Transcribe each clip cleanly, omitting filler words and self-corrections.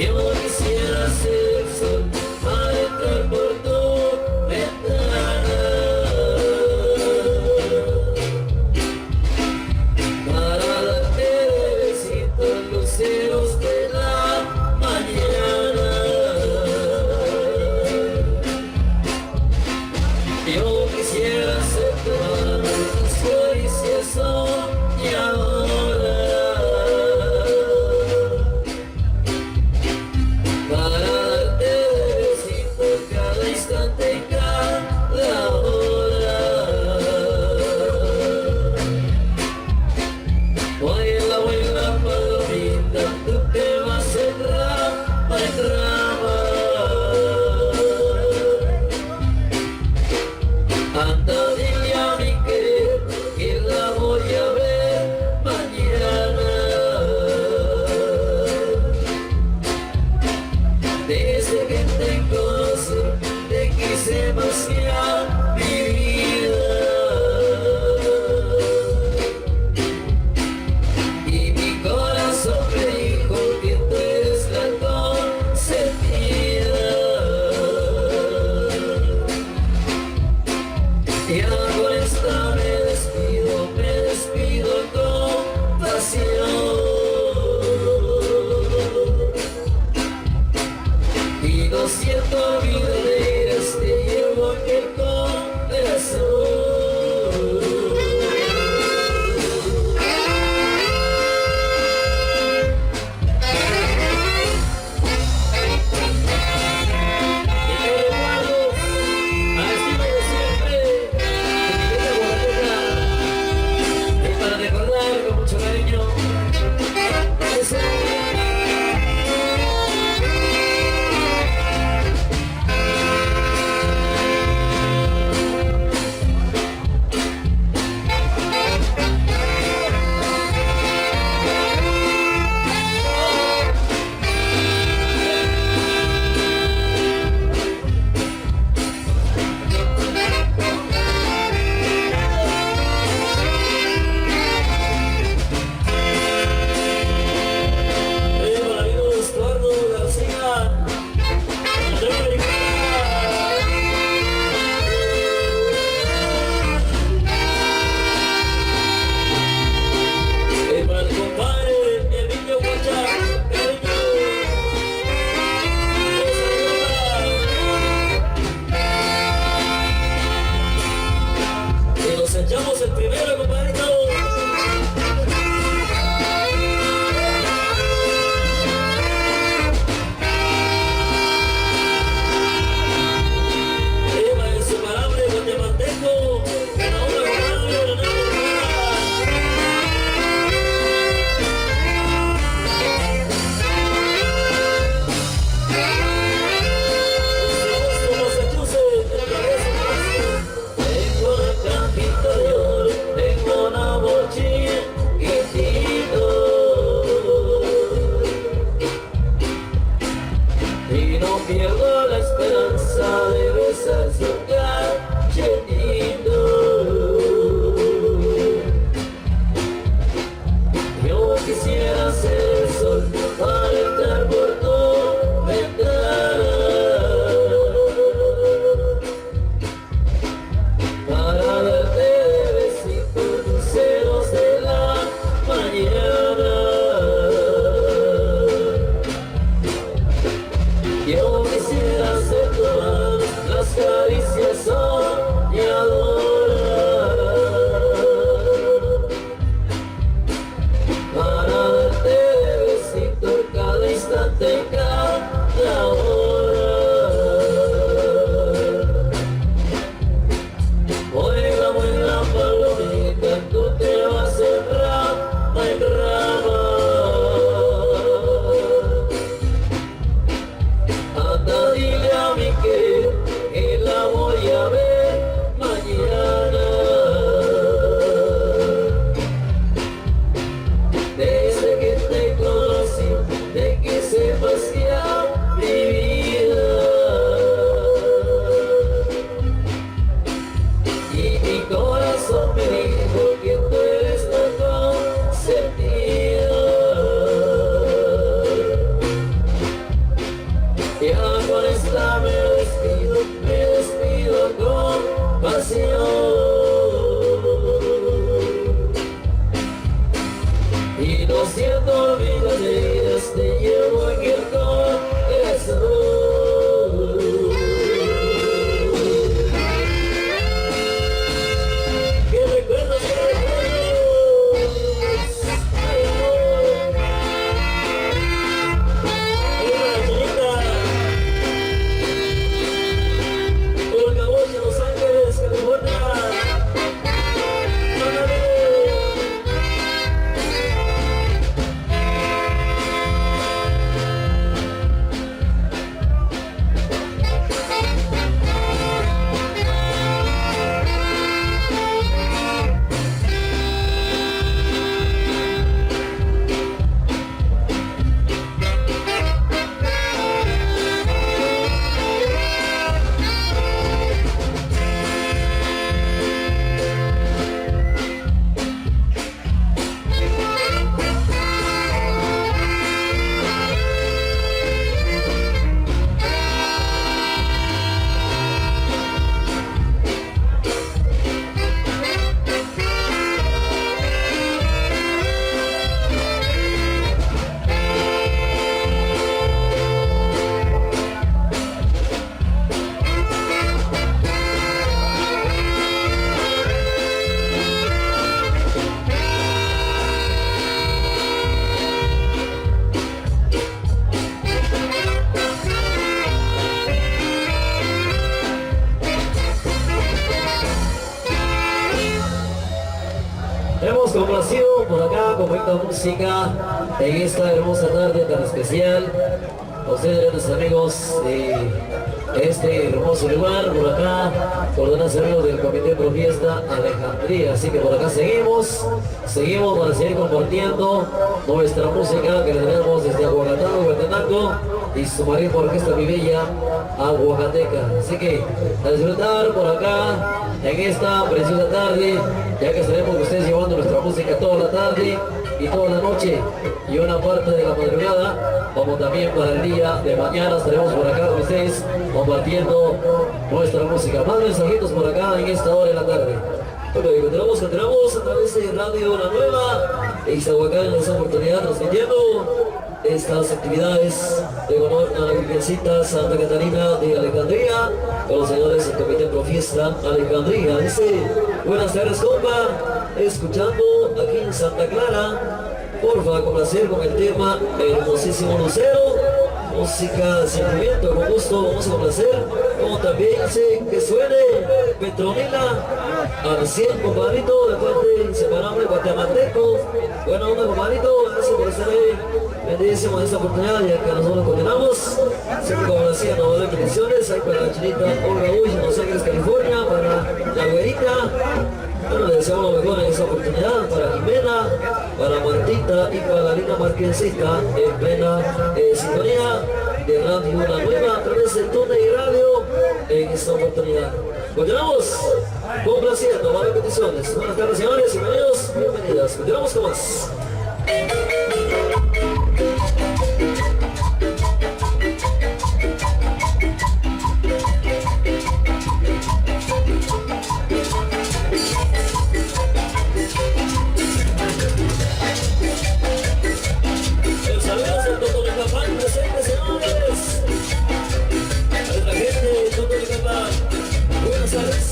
Yo quisiera ser el sol para entrar por tu ventana, para darte besitos luceros de la mañana. Yo quisiera ser tu mano, tus caricias soñadoras, para darte besitos cada instante y cada hora. Vuela, palomita, tú te vas en rama en rama. Anda, dile a mi que la voy a ver mañana. Desde que te conocí, te quise demasiado, mi vida. Y mi corazón me dijo que tú eres la consentida. Y ahora con esta me despido con pasión. Y lo siento, mi veras, te llevo en el corazón. Y te recuerdo al estilo de siempre, etiqueta guarateca, es para recordar con mucho cariño. Eso. Echamos el primero, compadrito. Eva, inseparable, no te mantengo. En la otra, compadre, no te tengo una mochila y tiro, y no pierdo la esperanza de besar su cachetito. Yo quisiera ser el sol para entrar por tu ventana, para darte besitos luceros de la mañana. Yo quisiera ser tu mano, las caricias soñadoras, para darte besitos cada instante y cada hora. Vuela, palomita, tú te vas en rama en rama. Anda, dile a mi que la voy a ver mañana. Desde que te conocí, te quise demasiado. con buena música en esta hermosa tarde tan especial. A ustedes, grandes amigos de este hermoso lugar, por acá, por los amigos del Comité Pro Fiesta Alejandría. Así que por acá seguimos para seguir compartiendo nuestra música que le tenemos desde Aguacatán, Huehuetenango y su marina orquesta mi bella Aguacateca. Así que a disfrutar por acá en esta preciosa tarde, ya que estaremos con ustedes llevando nuestra música toda la tarde y toda la noche y una parte de la madrugada, como también para el día de mañana estaremos por acá con ustedes compartiendo nuestra música. Más mensajitos por acá en esta hora de la tarde. Bueno, y continuamos a través de Radio La Nueva e Izahuacán en esta oportunidad transmitiendo estas actividades de honor a la Virgencita Santa Catarina de Alejandría con los señores del Comité Pro Fiesta Alejandría. Dice, buenas tardes compa, escuchando aquí en Santa Clara, porfa complacer con el tema Hermosísimo Lucero, música de sentimiento, con gusto vamos a complacer, como también dice que suene Petronila al 100, compadrito, de parte inseparable guatemalteco. Buena onda, compadrito, gracias por estar ahí. Bendísimo esta oportunidad, ya que nosotros continuamos. Siempre como decía, nos doy bendiciones. Ahí para la chinita Olga Uy, en Los Ángeles, California, para la güerita. Bueno, le deseamos lo mejor en esta oportunidad para Jimena, para Martita y para la linda marquesita en plena sintonía de Radio La Nueva a través del Tune y Radio en esta oportunidad. Continuamos complaciendo, más repeticiones. Buenas tardes, señores, bienvenidos, bienvenidas. Continuamos con más. Buenas tardes.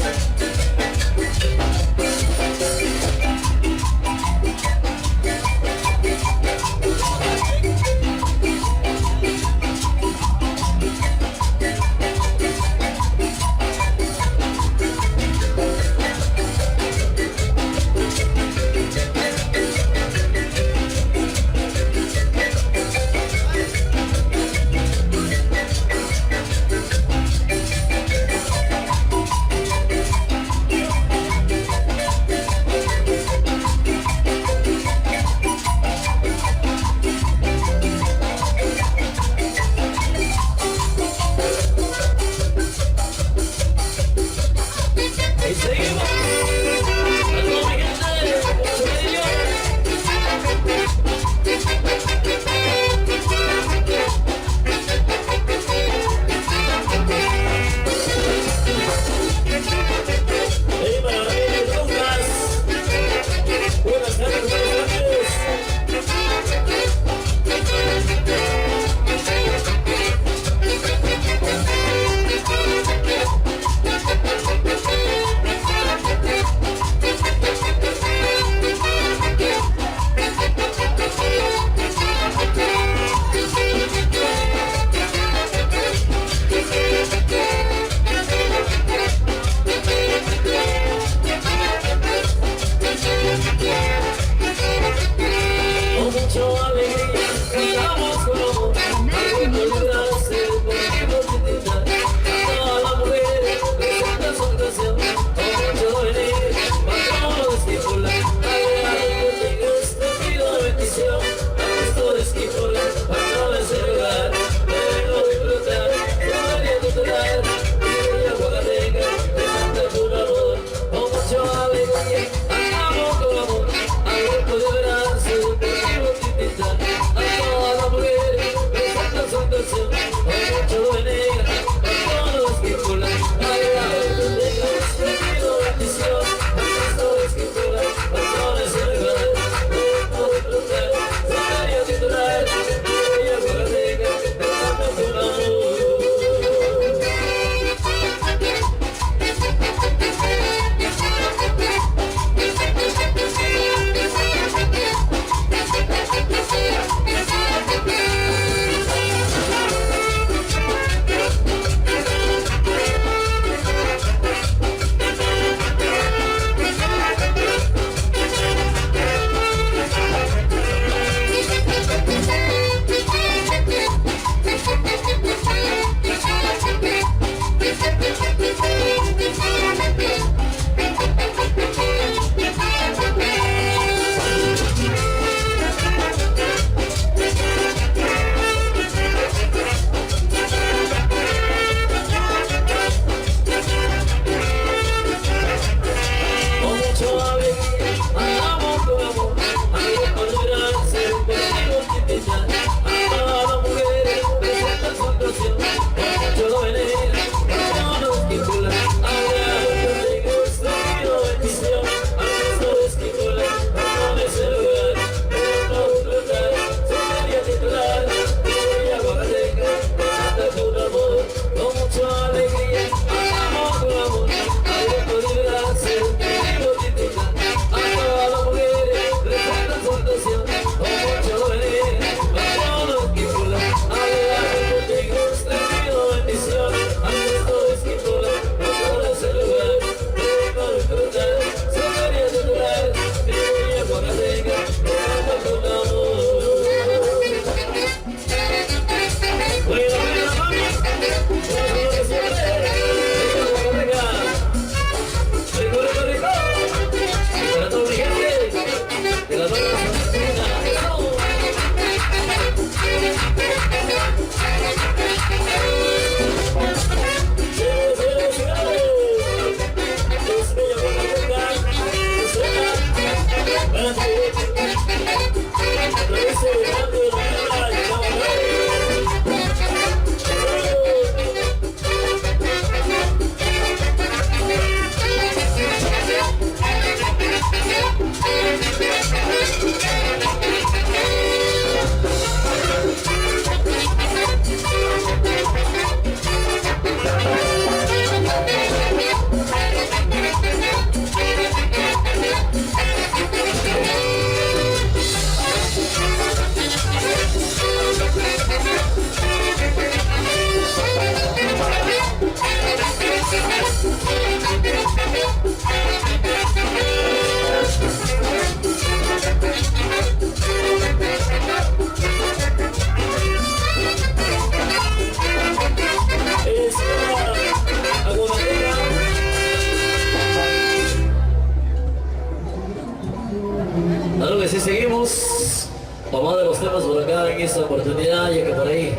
en esta oportunidad, ya que por ahí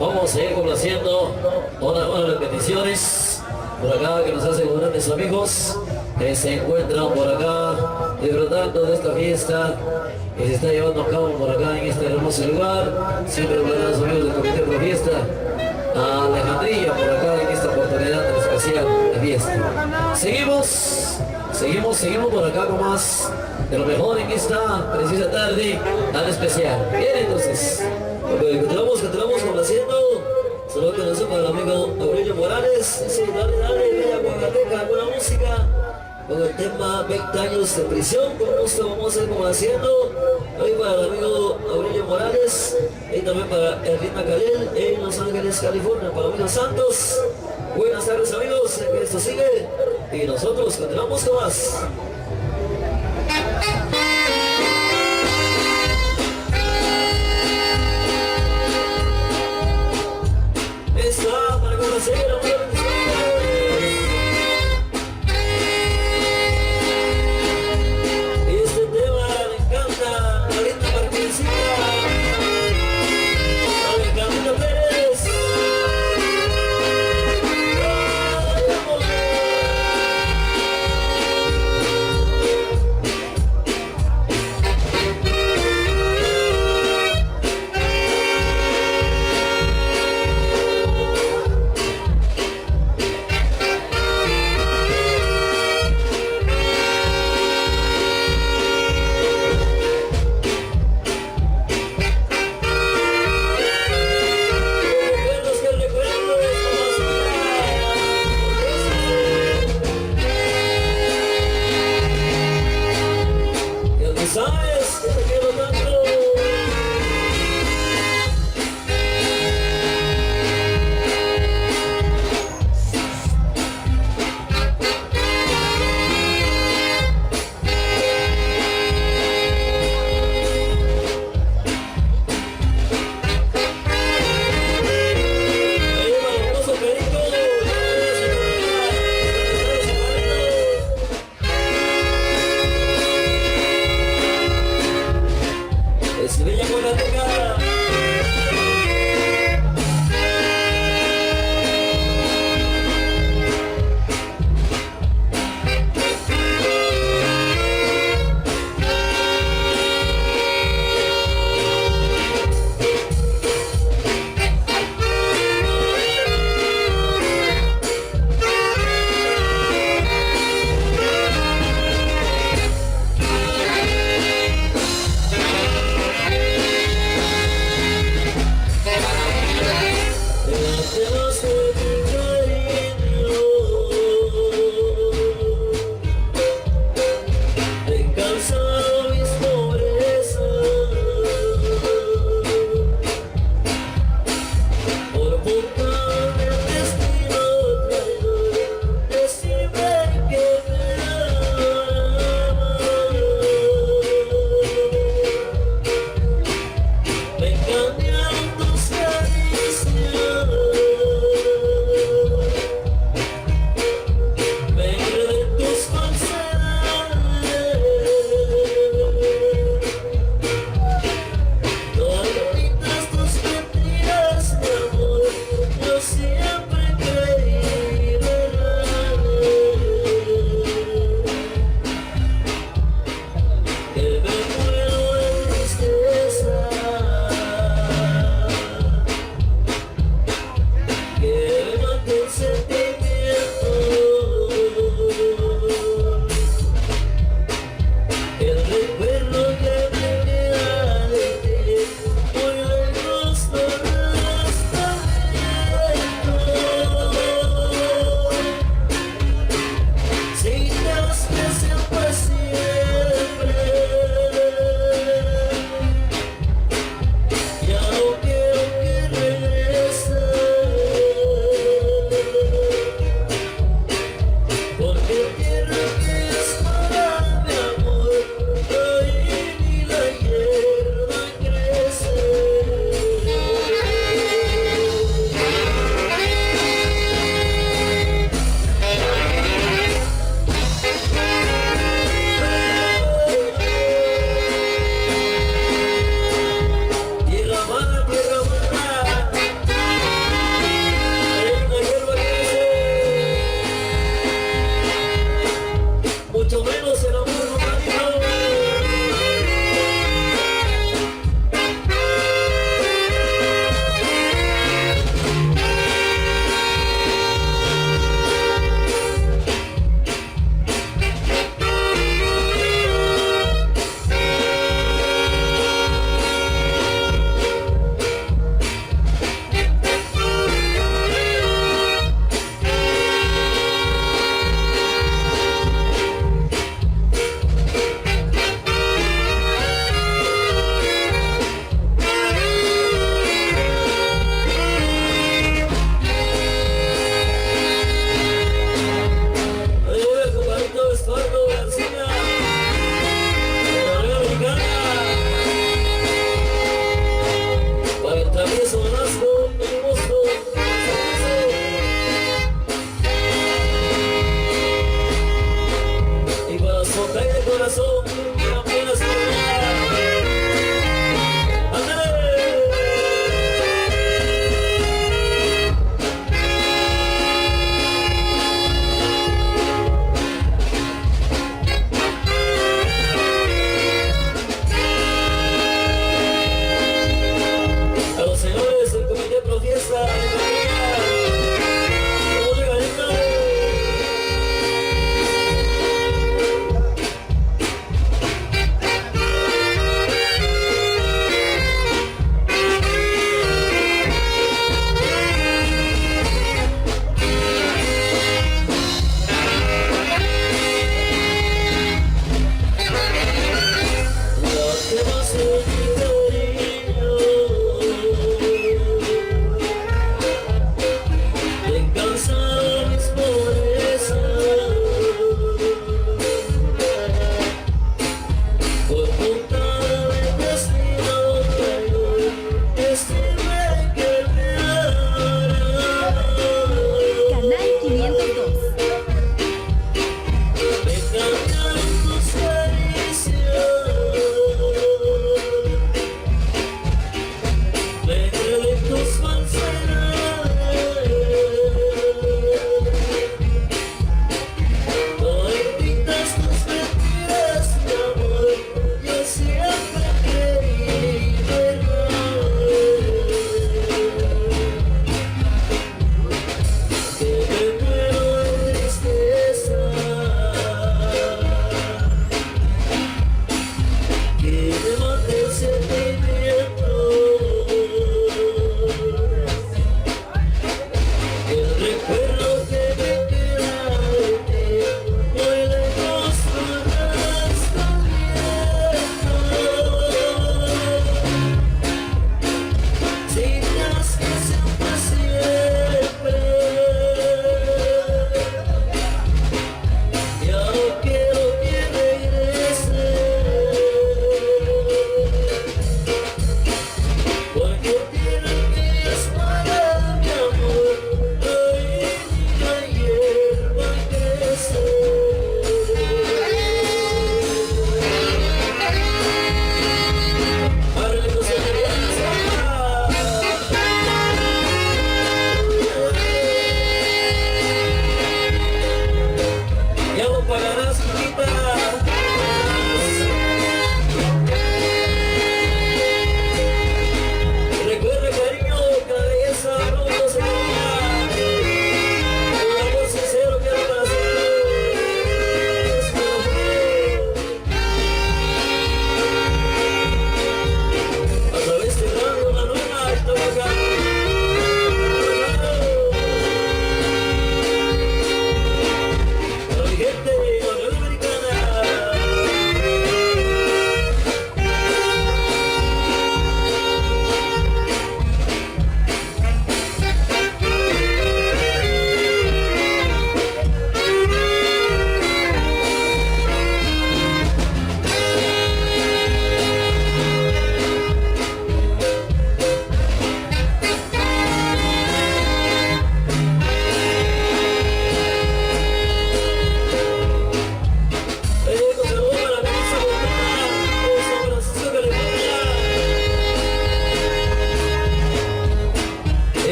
vamos a ir complaciendo una de las peticiones por acá que nos hacen los grandes amigos que se encuentran por acá disfrutando de esta fiesta que se está llevando a cabo por acá en este hermoso lugar. Siempre los grandes amigos del Comité Pro Fiesta, a Alejandría por acá en esta oportunidad tan especial de fiesta. Seguimos por acá con más de lo mejor en esta precisa tarde tan especial. Bien, entonces, continuamos complaciendo. Saludos que nos para el amigo Aurelio Morales. Sí, dale, bella Guanateca, buena música. Con el tema 20 años de prisión, con gusto vamos a ir complaciendo. Hoy para el amigo Aurelio Morales y también para Erlina Calel en Los Ángeles, California. Para el amigo Santos. Buenas tardes, amigos, que esto sigue y nosotros continuamos con más. Está para conocer a este tema me encanta, la linda partecita, Alejandro Pérez.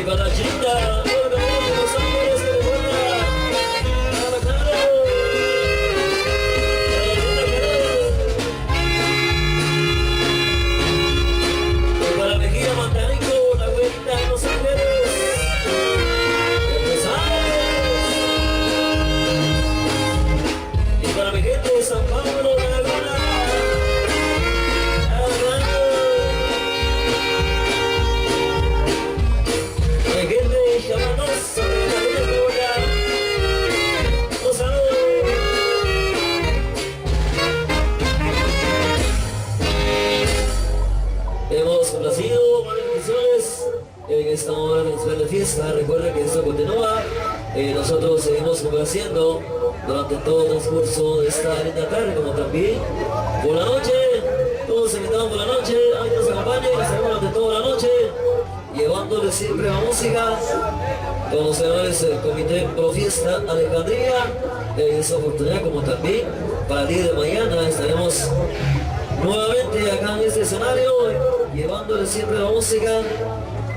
Y para la chica, los ángeles de Buena, para Caro, y para Mejía Mantanico, la güerita de Los Ángeles, y para mi gente de San Pablo de Laguna, mi gente de Chavanosa de la Villa Cebolla, los saludos. Hemos complacido, buenas bendiciones en esta hora de fiesta. Recuerden que esto continúa. Nosotros seguimos complaciendo durante todo el transcurso de esta linda tarde, como también por la noche. Todos invitados por la noche, a que nos acompañen, estaremos durante toda la noche, llevándoles siempre la música con los señores del Comité Pro Fiesta Alejandría. En esta oportunidad, como también para el día de mañana, estaremos nuevamente acá en este escenario, llevándoles siempre la música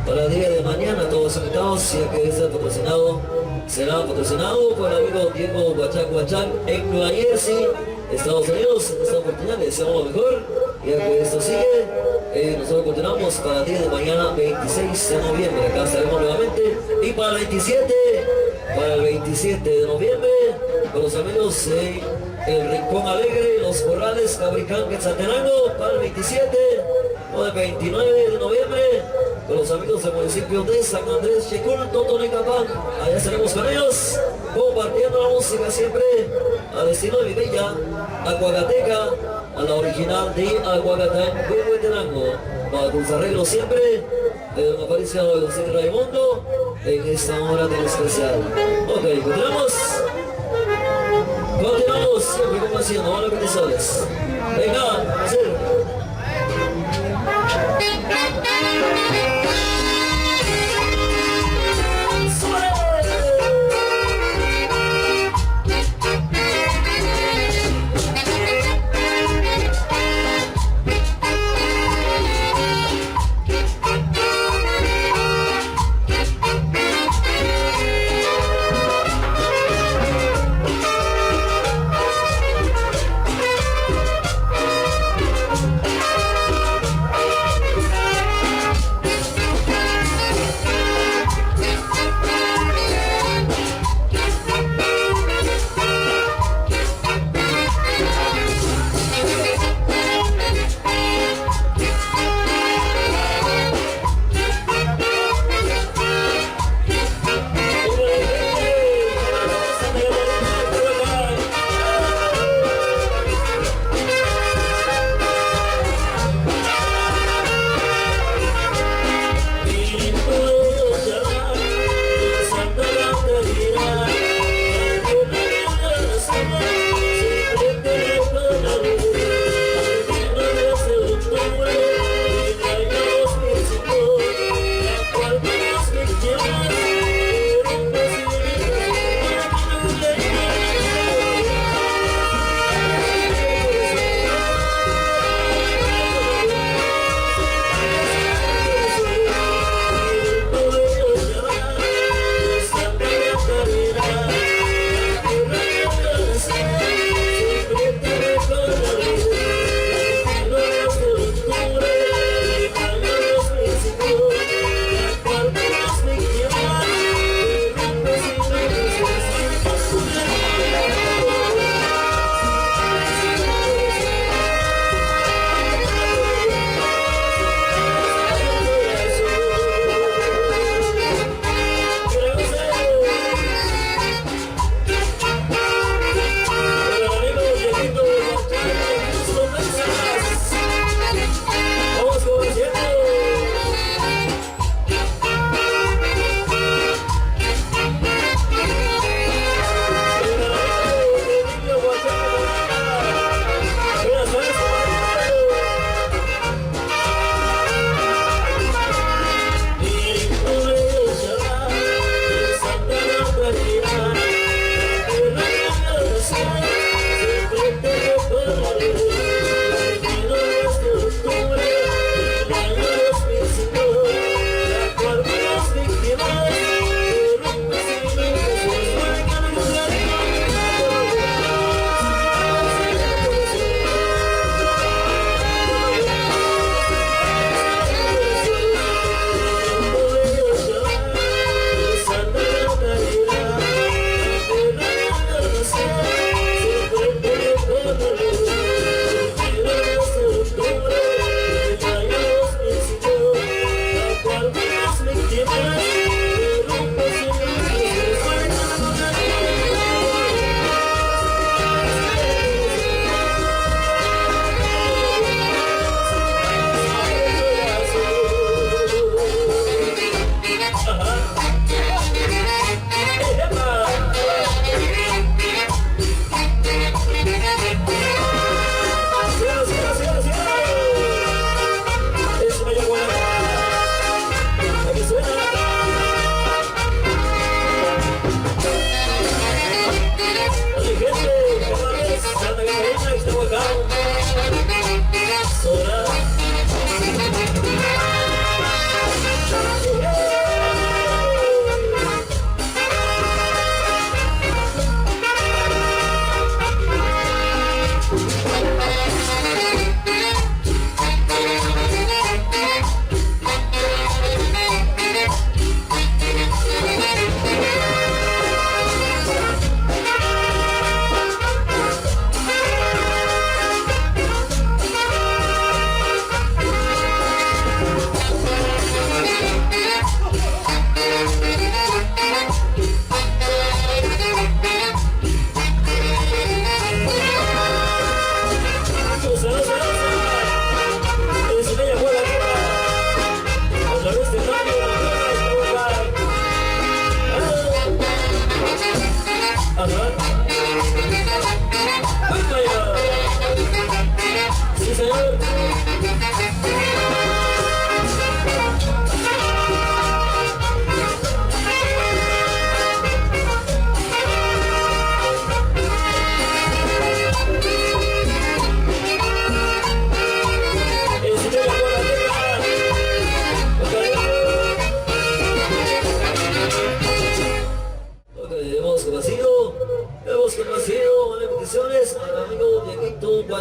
para el día de mañana. Todos invitados, ya que este patrocinado será patrocinado por el amigo Diego Huachán en Nueva Jersey, Estados Unidos. En esta oportunidad les deseamos lo mejor, ya que esto sigue. Nosotros continuamos para el día de mañana 26 de noviembre, acá estaremos nuevamente. Y para el 27 de noviembre, con los amigos El Rincón Alegre, Los Corrales, Cabricán, Quetzaltenango, para el 27 o el 29 de noviembre, con los amigos del municipio de San Andrés Checul, Totonicapán. Allá estaremos con ellos, compartiendo la música siempre al estilo de mi bella Aguagateca, a la original de Aguagatán, Huehuetenango, para tus arreglos siempre de Don Aparicio de José Raimundo en esta hora tan especial. Ok, continuamos siempre como haciendo, ahora bendiciones. Venga, hacer.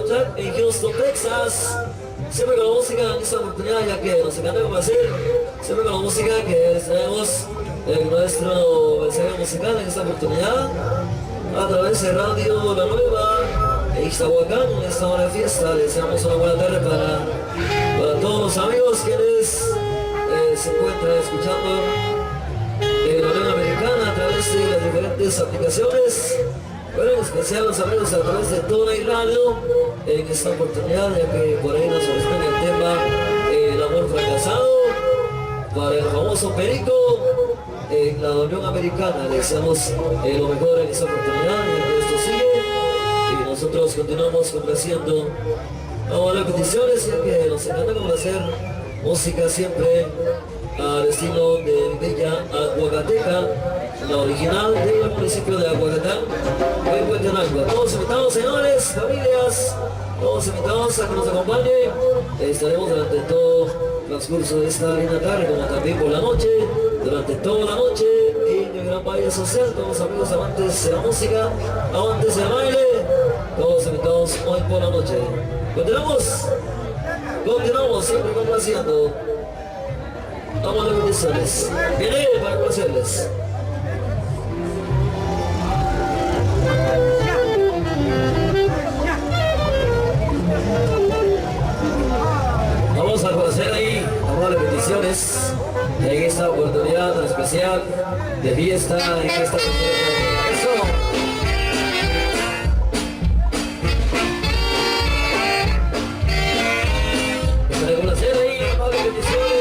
Soundtrack en Houston, Texas. Siempre con la música en esta oportunidad, ya que nos encanta complacer. Siempre con la música que traemos nuestro mensaje musical en esta oportunidad. A través de Radio La Nueva, en Ixtahuacán, en esta hora de fiesta. Les deseamos una buena tarde para todos los amigos quienes se encuentran escuchando la Unión Americana a través de las diferentes aplicaciones. Bueno, en especial los amigos a través de Tona y Radio en esta oportunidad, ya que por ahí nos ofrecen el tema El amor fracasado para el famoso Perico en la Unión Americana. Le deseamos lo mejor en esta oportunidad, ya que esto sigue y nosotros continuamos complaciendo. Vamos a las peticiones, ya que nos encanta complacer música siempre al estilo de Bella Aguacateca, la original del municipio de Aguacatán, en Huehuetenango. Todos invitados, señores, familias, todos invitados a que nos acompañen. Estaremos durante todo el transcurso de esta linda tarde, como también por la noche, durante toda la noche en el Gran Valle Social. Todos los amigos amantes de la música, amantes del baile, todos invitados hoy por la noche. Continuamos siempre complaciendo. Vamos a las bendiciones. Viene para conocerles. Vamos a conocer ahí, vamos a las bendiciones en esta oportunidad tan especial de fiesta, en esta eso. Para conocer ahí, vamos a las bendiciones.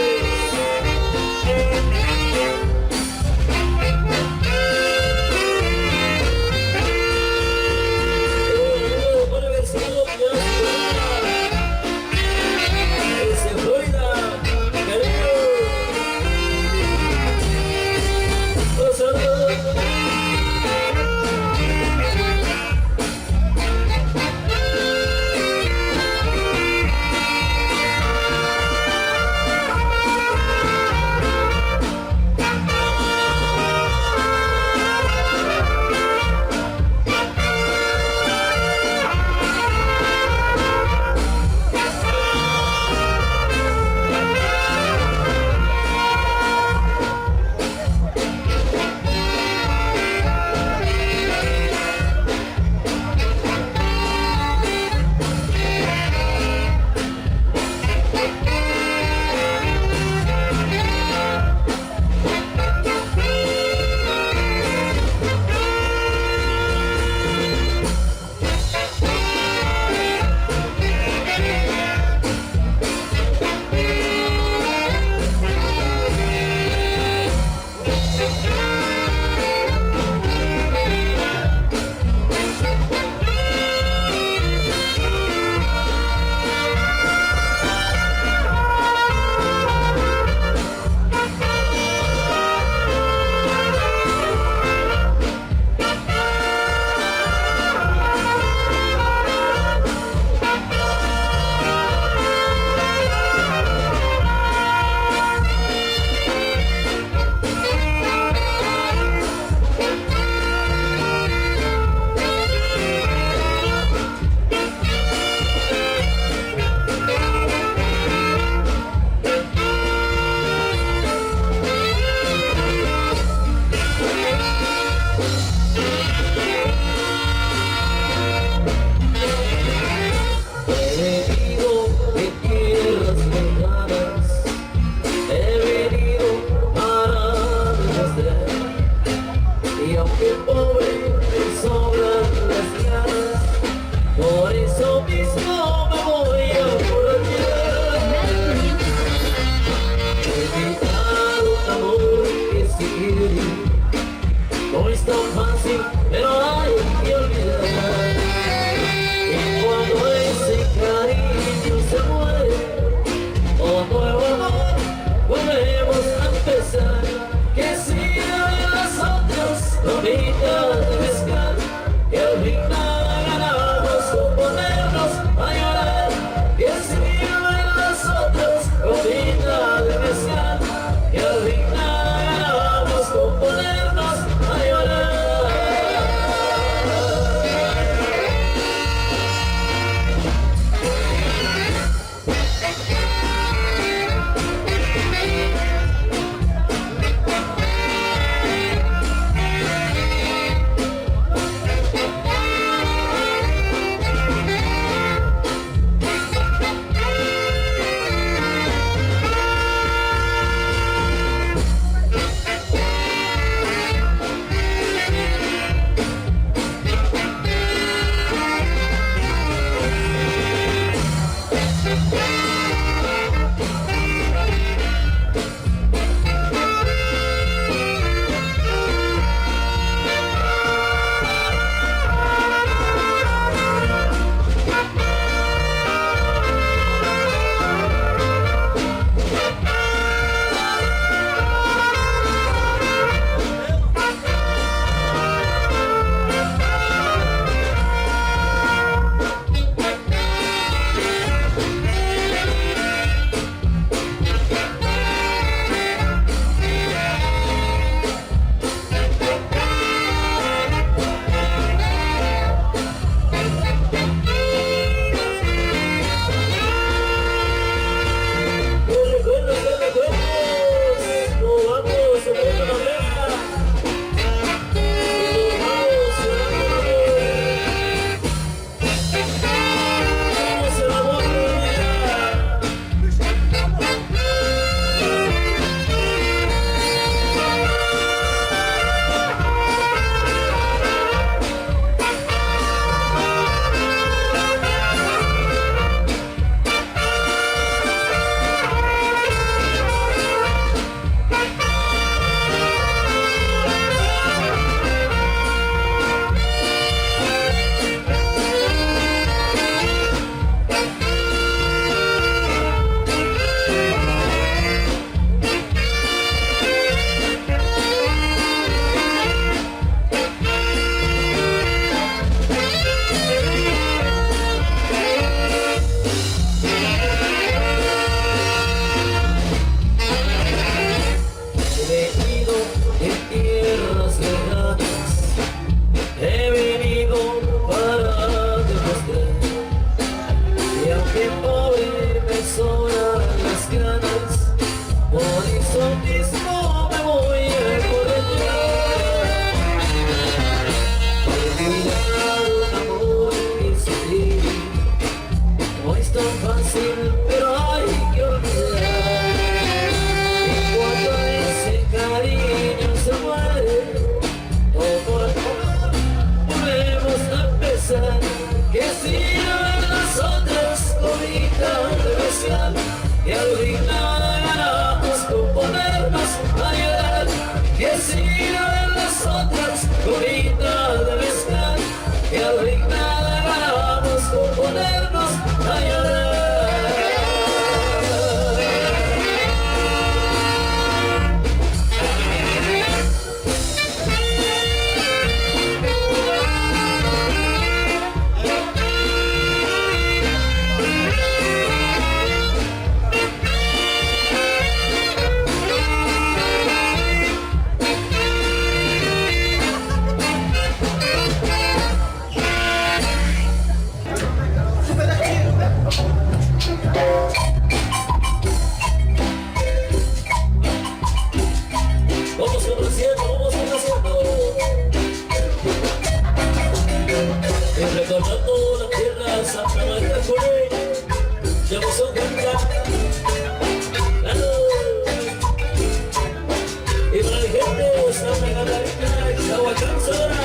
Santa Catarina, Chahuacán, Sonora.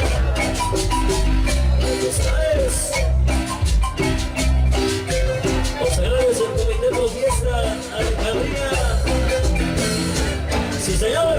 Buenos Aires. Los señores del Comité Pro Fiesta, Alcaldía. Sí, señor.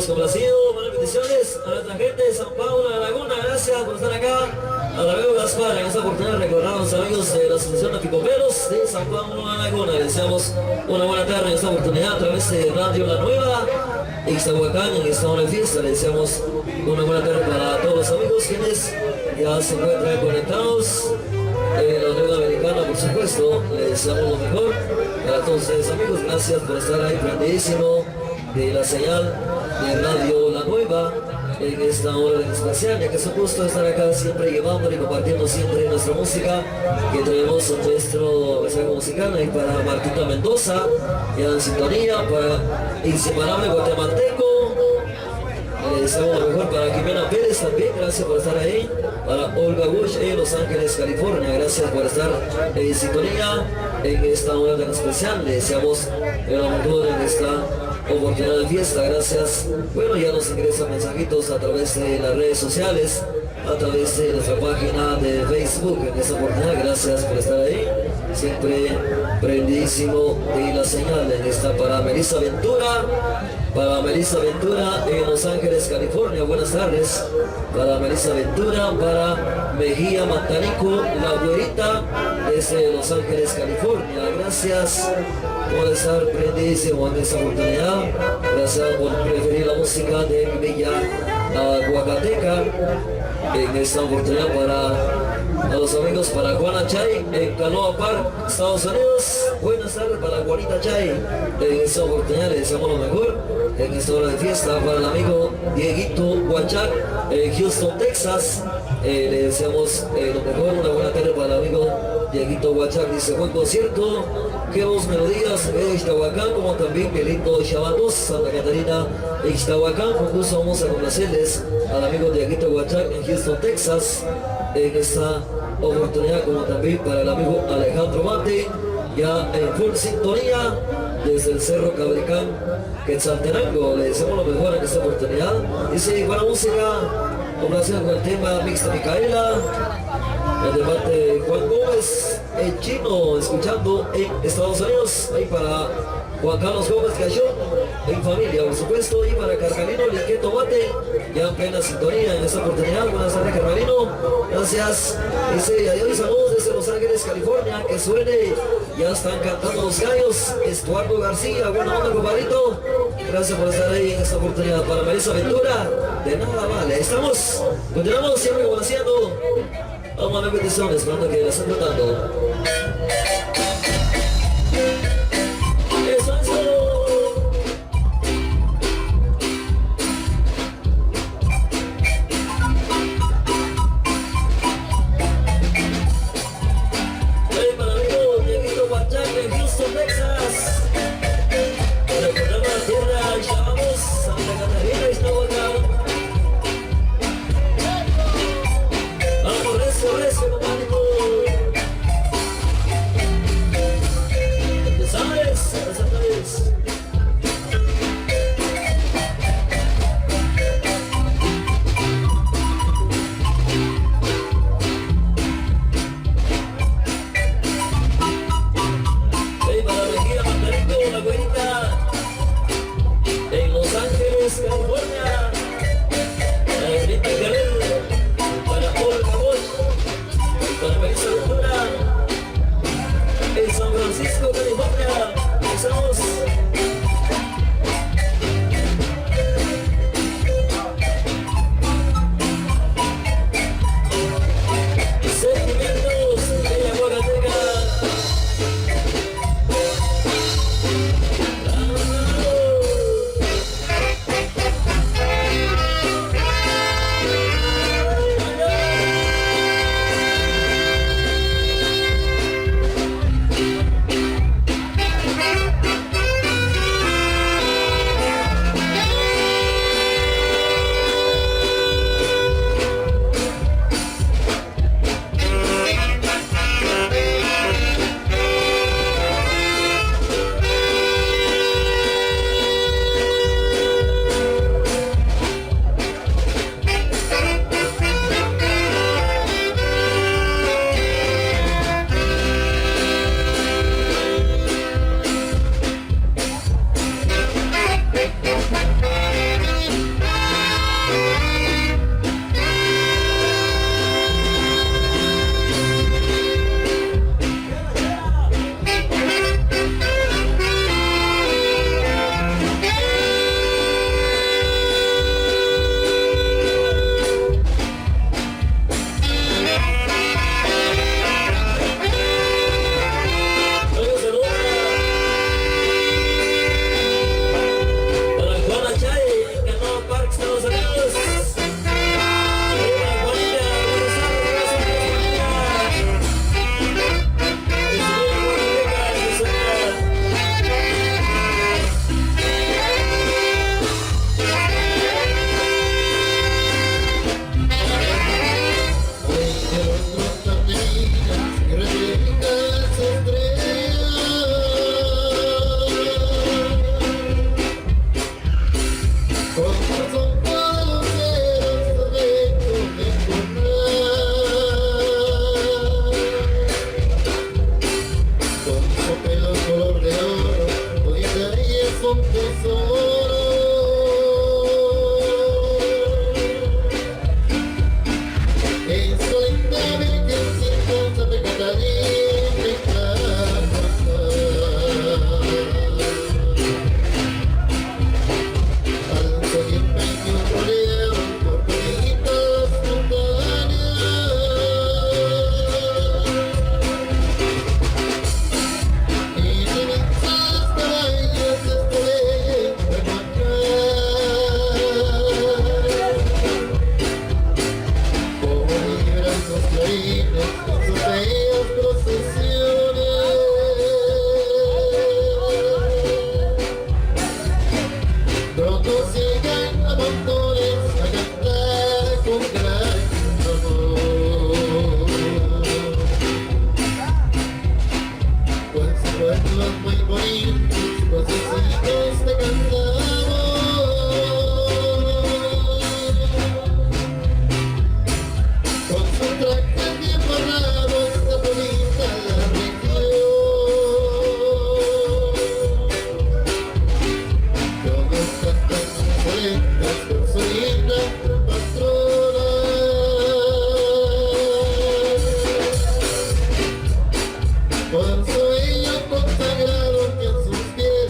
complacidos, buenas bendiciones a nuestra gente de San Pablo de la Laguna, gracias por estar acá. Al amigo Gaspar, en esta oportunidad de recordar a los amigos de la Asociación de Picoperos de San Pablo de la Laguna. Les deseamos una buena tarde en esta oportunidad a través de Radio La Nueva, Ixtahuacán, en esta hora de fiesta. Les deseamos una buena tarde para todos los amigos quienes ya se encuentran conectados. La Unión Americana, por supuesto, les deseamos lo mejor para todos ustedes, amigos. Gracias por estar ahí prendidísimo de la señal de Radio La Nueva en esta hora de especial, ya que es un gusto estar acá siempre llevando y compartiendo siempre nuestra música que traemos a nuestro mensaje musical ahí para Martita Mendoza, ya en sintonía, para Inseparable Guatemalteco. Le deseamos lo mejor para Jimena Pérez también, gracias por estar ahí. Para Olga Bush en Los Ángeles, California, gracias por estar en sintonía en esta hora tan especial. Le deseamos lo mejor en esta oportunidad de fiesta, gracias. Bueno, ya nos ingresan mensajitos a través de las redes sociales, a través de nuestra página de Facebook en esta oportunidad. Gracias por estar ahí, siempre prendidísimo de la señal en esta para Melissa Ventura. Para Melissa Ventura en Los Ángeles, California, buenas tardes. Para Melissa Ventura, para Mejía Mantanico, la güerita desde Los Ángeles, California. Gracias por estar prendidísimo en esta oportunidad. Gracias por preferir la música de Villa Huacateca. En esta oportunidad para los amigos, para Juana Chay en Canoa Park, Estados Unidos. Buenas tardes para Juanita Chay. En esta oportunidad le deseamos lo mejor en esta hora de fiesta. Para el amigo Dieguito Huachac en Houston, Texas. Le deseamos lo mejor, una buena tarde para el amigo Dieguito Huachac. Dice, buen concierto, que dos melodías de Ixtahuacán, como también que lindo Chabatos, Santa Catarina, Ixtahuacán. Con gusto vamos a complacerles al amigo Dieguito Huachac en Houston, Texas, en esta oportunidad, como también para el amigo Alejandro Mate, ya en full sintonía desde el Cerro Cabricán, Quetzaltenango. Le deseamos lo mejor en esta oportunidad. Dice, buena música, complacido con el tema Mixta Micaela, el debate Juan Gómez, el chino, escuchando en Estados Unidos, ahí para Juan Carlos Gómez Cachón, en familia, por supuesto, y para Carmelino Liqueto Mate, ya en plena sintonía en esta oportunidad. Buenas tardes, Carmelino, gracias. Dice, adiós y saludos desde Los Ángeles, California, que suene, ya están cantando los gallos. Estuardo García, buena onda, compadrito, gracias por estar ahí en esta oportunidad. Para Melissa Ventura, de nada vale, estamos, continuamos siempre conociendo. Vamos a ver peticiones, esperando que la estén tratando. Eso es todo. Hey, para amigo Dieguito Huachac en Houston, Texas. Recordamos la tierra, llamamos Santa Catarina, Ixtahuacán. Vamos, recio, compadrito. ¿Tú sabes? ¿Sabes? Hey, para Mejía Mantanico, la güerita en Los Ángeles, California. La güerita Calel, para Olga Bosch, para Melissa Ventura en San Francisco, California. Estamos. Sentimientos de Huacateca. un tesoro. Insolentamente sin causa pecadarica. Al seguir peño roleo por bonitas montañas, y de mis caballos estaré remontar, como libran los clarines en sus bellas procesiones. Pronto llegan a montones a cantar con gran amor, con sus pueblos muy bonitos, vocecitos te cantamos, con sus trajes bien borrados de bonita la región. Todos cantan soletas con su linda patrona, por su bello consagrado que en sus pies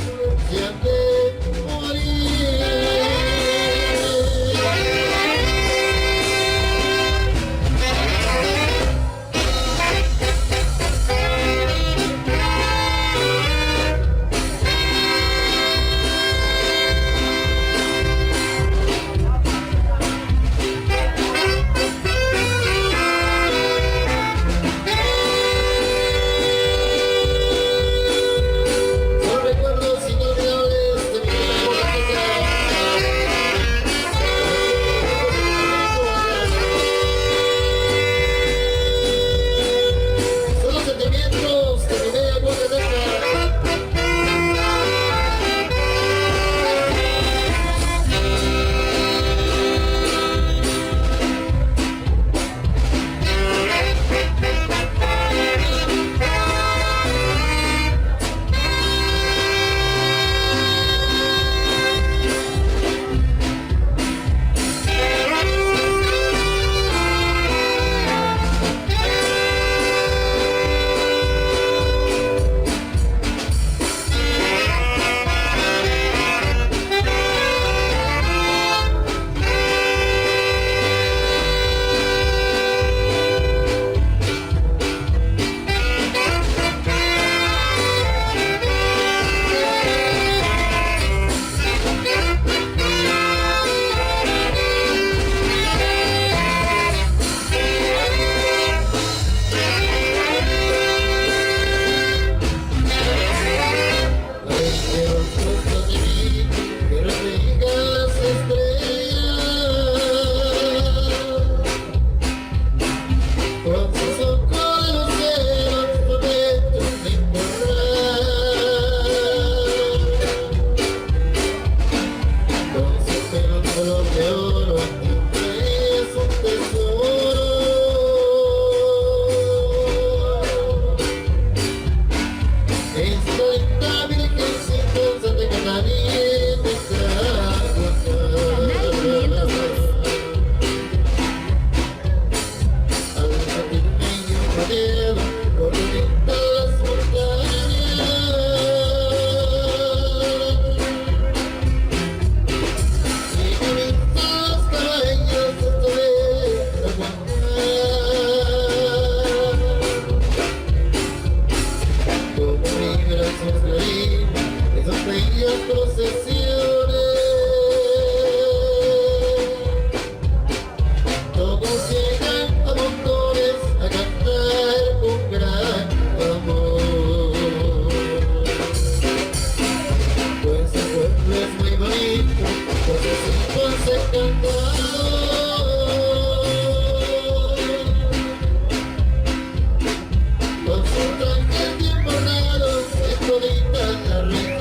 se han de morir. Son recuerdos inolvidables de mi época. Son los sentimientos de mi bella Oaxaca. Con sus trajes bien borrados, es bonita la región.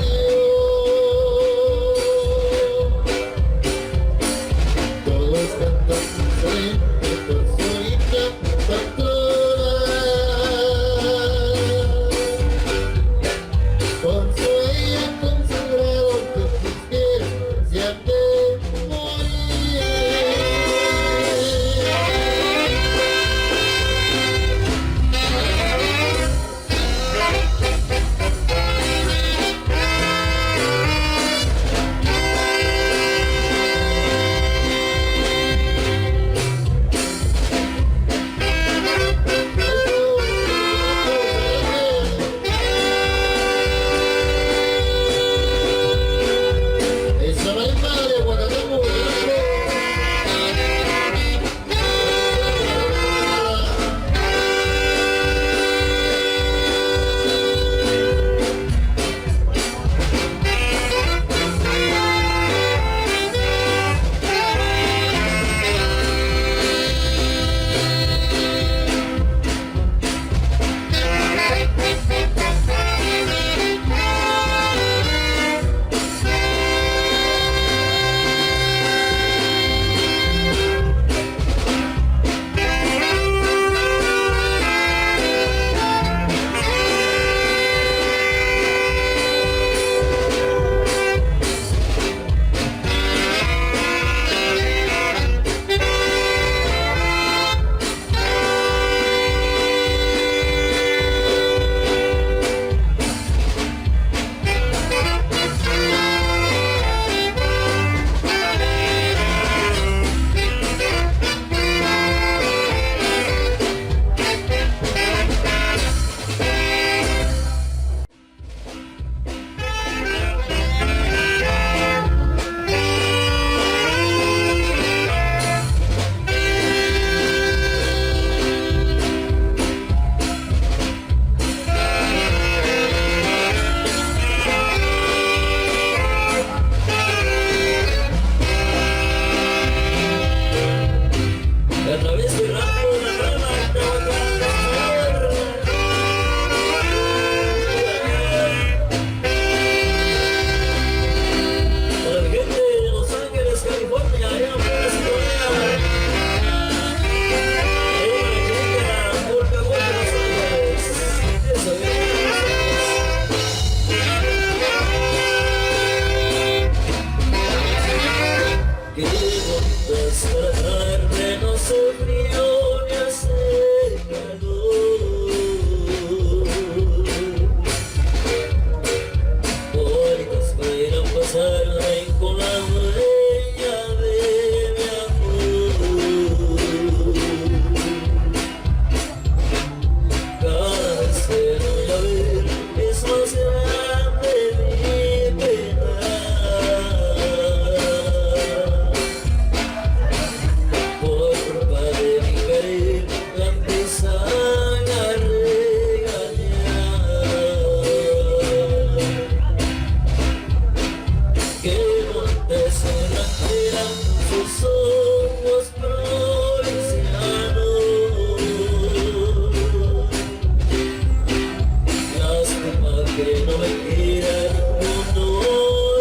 no me quiera uno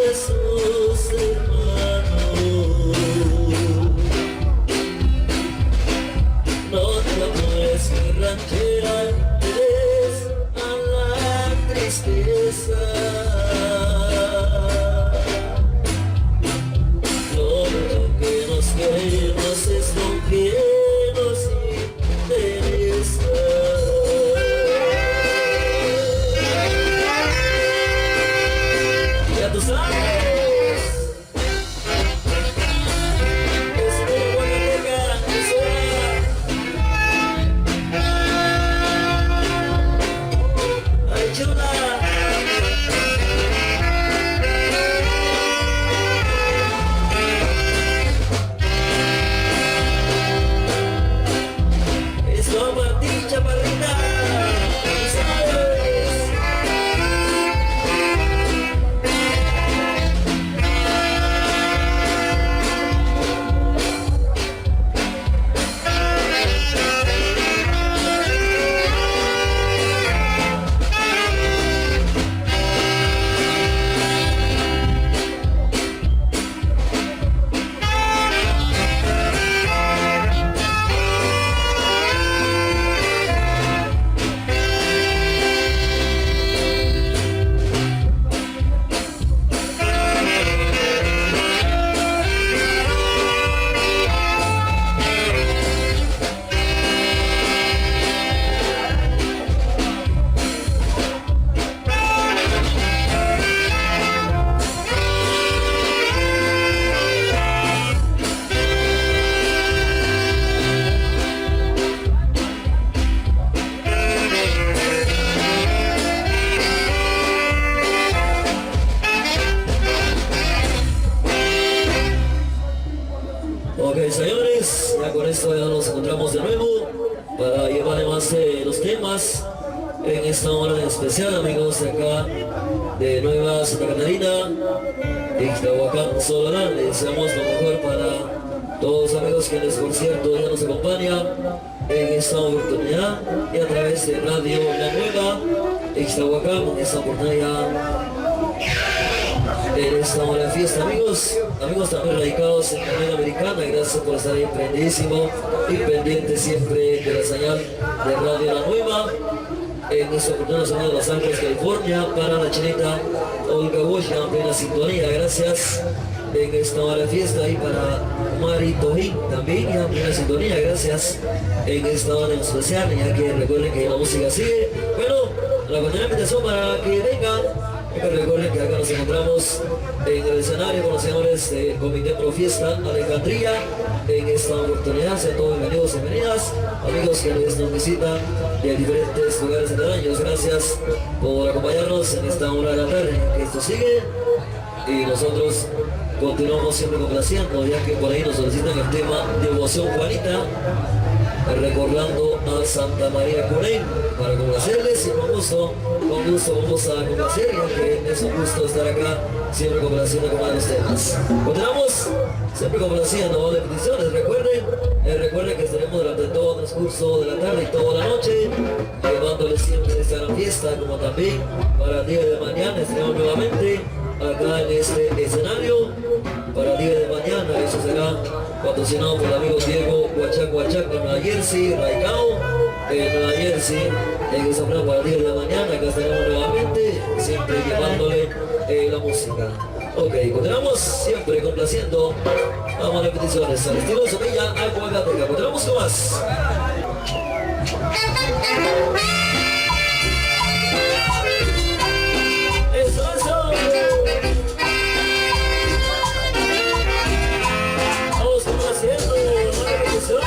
de sus hermanos. No te amores mi ranchera, eres a la tristeza. Lo mucho que nos queremos es lo que nos interesa. Ya tú sabes, es de Oaxaca, eso es. Ay, chula. Esto para ti, chaparrita, tú sabes. Ok, señores, ya con esto ya nos encontramos de nuevo para llevar además los temas en esta hora en especial, amigos de acá de Nueva Santa Catarina, de Ixtahuacán, Sonora. Le deseamos lo mejor para todos los amigos que por cierto ya nos acompañan en esta oportunidad y a través de Radio La Nueva Ixtahuacán, en esta oportunidad en esta hora de fiesta, amigos también radicados en la Unión Americana. Gracias por estar ahí prendidísimo y pendiente siempre de la señal de Radio La Nueva en esta oportunidad de Los Ángeles, California, para la chinita Olga Bosch, en la sintonía. Gracias en esta hora de fiesta y para Mari Tojín también en la sintonía. Gracias en esta hora en especial, ya que recuerden que la música sigue. Bueno, la continua invitación para que vengan. Recuerden que acá nos encontramos en el escenario con los señores del Comité Pro Fiesta Alejandría. En esta oportunidad sean todos bienvenidos y bienvenidas, amigos que nos visitan de diferentes lugares aledaños. Gracias por acompañarnos en esta hora de la tarde, que esto sigue y nosotros continuamos siempre complaciendo, ya que por ahí nos solicitan el tema Devoción Juanita, recordando a Santa María Corén, para complacerles y con gusto vamos a complacer, ya que es un gusto estar acá siempre complaciendo con los temas. Continuamos siempre complaciendo de peticiones. Recuerden que estaremos durante todo el transcurso de la tarde y toda la noche llevándoles siempre esta gran fiesta, como también para el día de mañana estaremos nuevamente acá en este escenario para el día de mañana. Eso será patrocinado por el amigo Diego Huachac de Nueva Jersey, Raicao de Nueva Jersey. En esa prueba para el día de mañana acá estaremos nuevamente siempre llevándole la música. Ok, continuamos siempre complaciendo a más repeticiones al estilo de Somilla Aguagateca. Continuamos con más. Vamos complaciendo más repeticiones.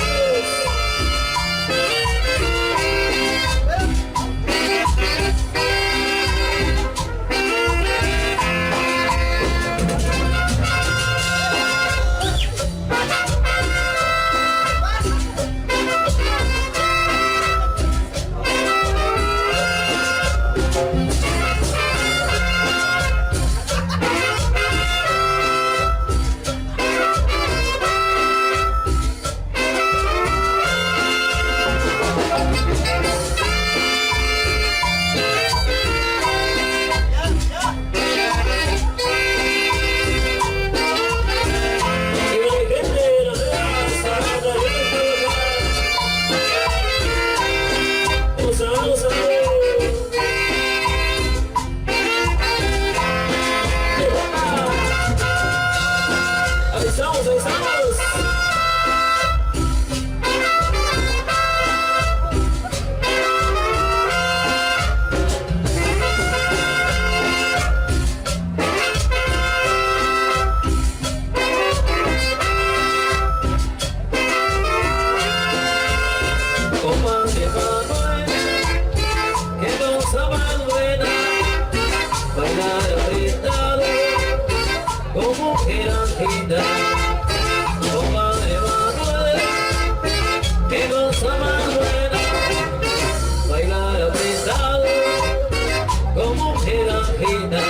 imagina.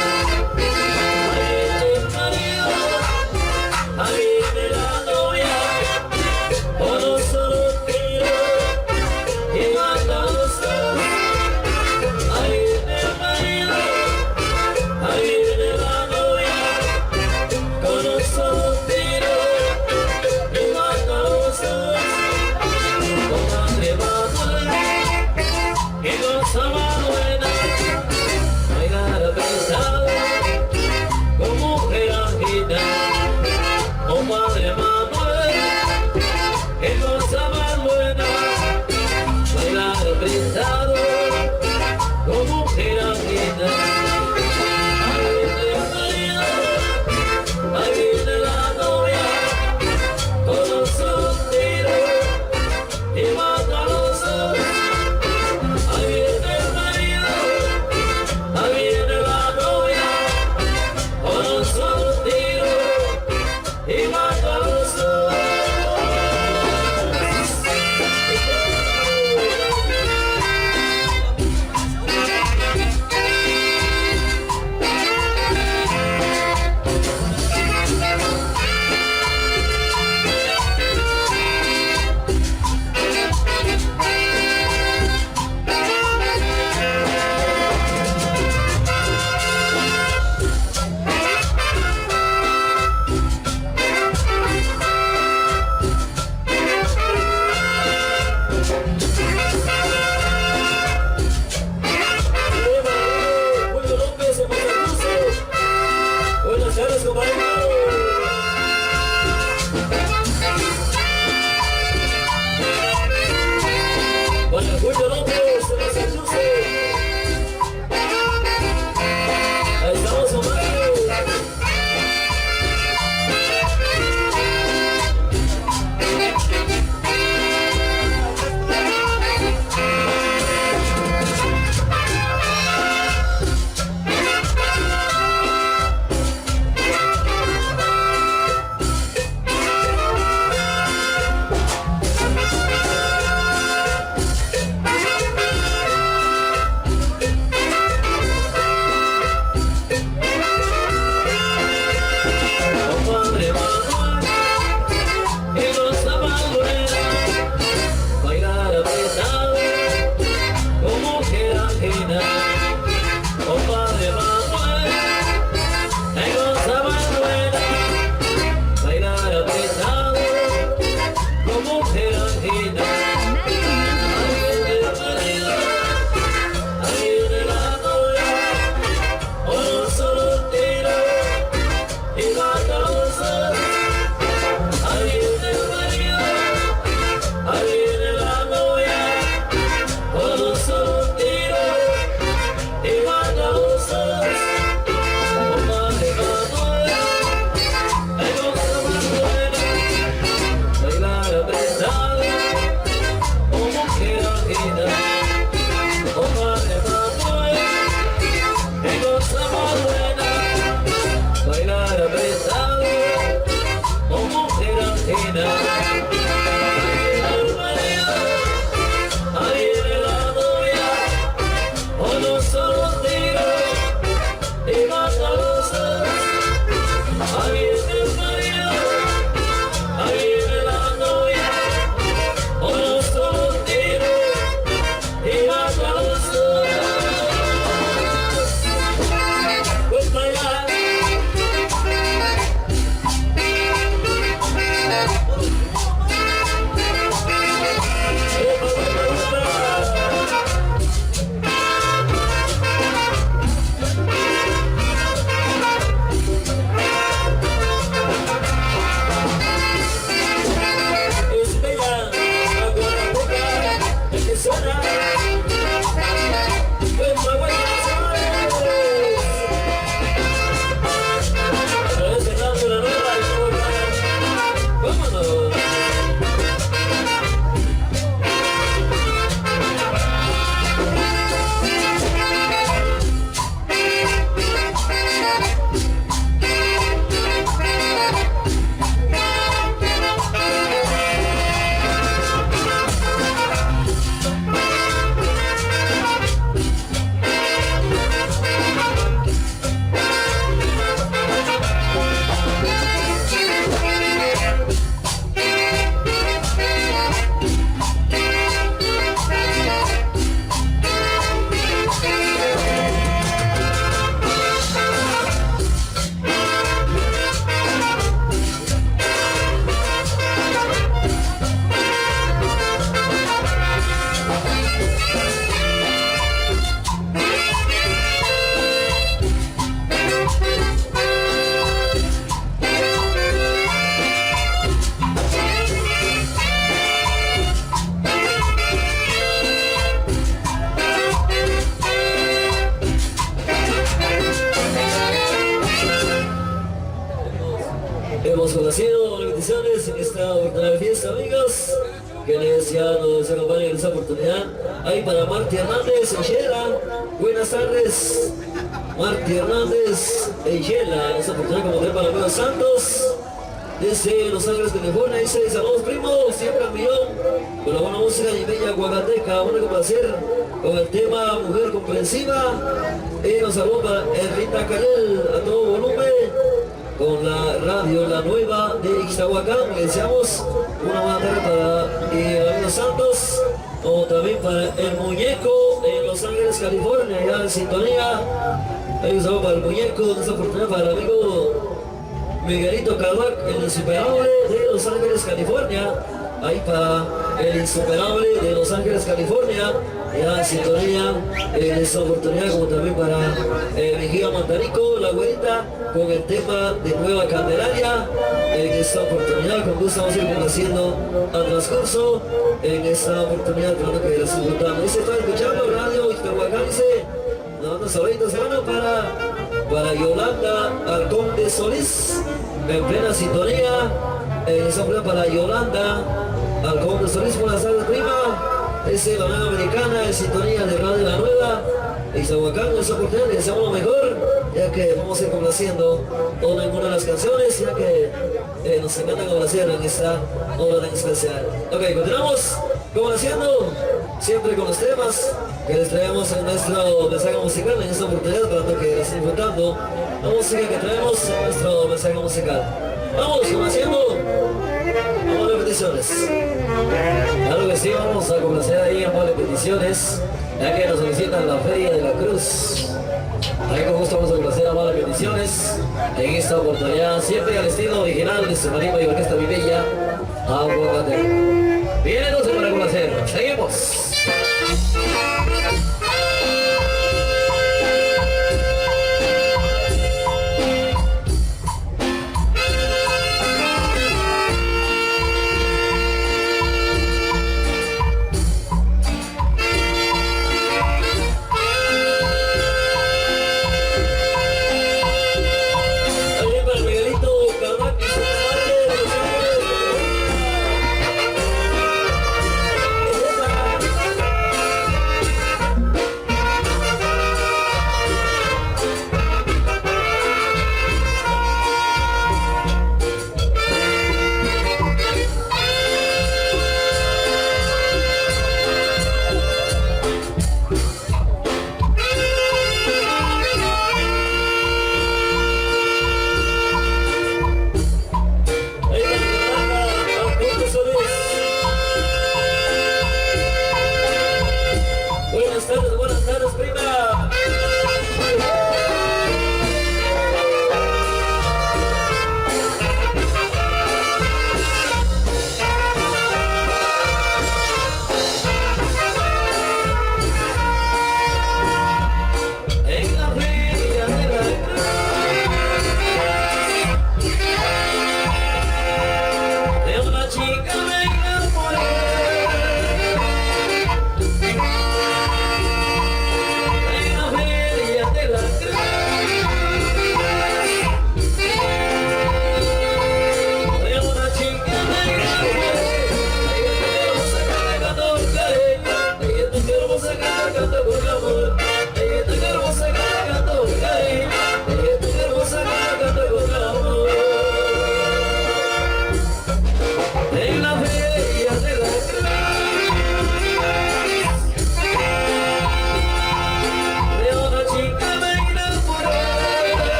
Ahí viene el marido, ahí viene la novia, con un solo tiro y mata a los dos. Ahí viene el marido, ahí viene la novia, con un solo tiro y mata a los dos. Comadre va y con sama buena, bailar a pesar. conociendo bendiciones en esta oportunidad de fiesta, amigos. Que les ya nos acompañen en esta oportunidad. Ahí para Marti Hernández, Echela. Buenas tardes. Marti Hernández, Echela. En esta oportunidad como para amigos Santos. Desde Los Ángeles, California, dice, saludos primos, siempre al millón, con la buena música y bella Guagateca, una complacer con el tema Mujer Comprensiva, y nos saludó para Rita Calel a todo volumen, con la radio La Nueva de Ixtahuacán. Le deseamos una buena tarde para Amigos Santos, como también para El Muñeco en Los Ángeles, California, ya en sintonía. Ahí un saludo para El Muñeco, en esta oportunidad para el amigo Miguelito Carvac, el insuperable de Los Ángeles, California. Ahí para el insuperable de Los Ángeles, California. Ya en sintonía en esta oportunidad, como también para Mejía Mantarico, la güerita, con el tema de Nueva Candelaria. En esta oportunidad, con gusto vamos a ir conociendo al transcurso. En esta oportunidad, claro que la estoy disfrutando. Dice, está escuchando radio Ixtahuacán, dice, dando saluditos, hermano, para Yolanda Alcón de Solís, en plena sintonía. Esa prueba para Yolanda Alcón de Solís, buenas tardes, prima. Es la Unión Americana en sintonía de Radio La Nueva. Ixtahuacán, esa oportunidad, le deseamos lo mejor, ya que vamos a ir complaciendo toda una de las canciones, ya que nos encanta complacer en esta hora tan especial. Ok, continuamos complaciendo siempre con los temas que les traemos en nuestro mensaje musical en esta oportunidad, para que estén disfrutando la música que traemos en nuestro mensaje musical. Vamos complaciendo, vamos a las peticiones. Claro que sí, vamos a complacer ahí a las peticiones, ya que nos solicitan la Feria de la Cruz. Ahí con gusto vamos a complacer a malas peticiones en esta oportunidad, siempre al estilo original de su marimba y orquesta Mi Bella Aguacate. Bien, entonces para complacer, seguimos.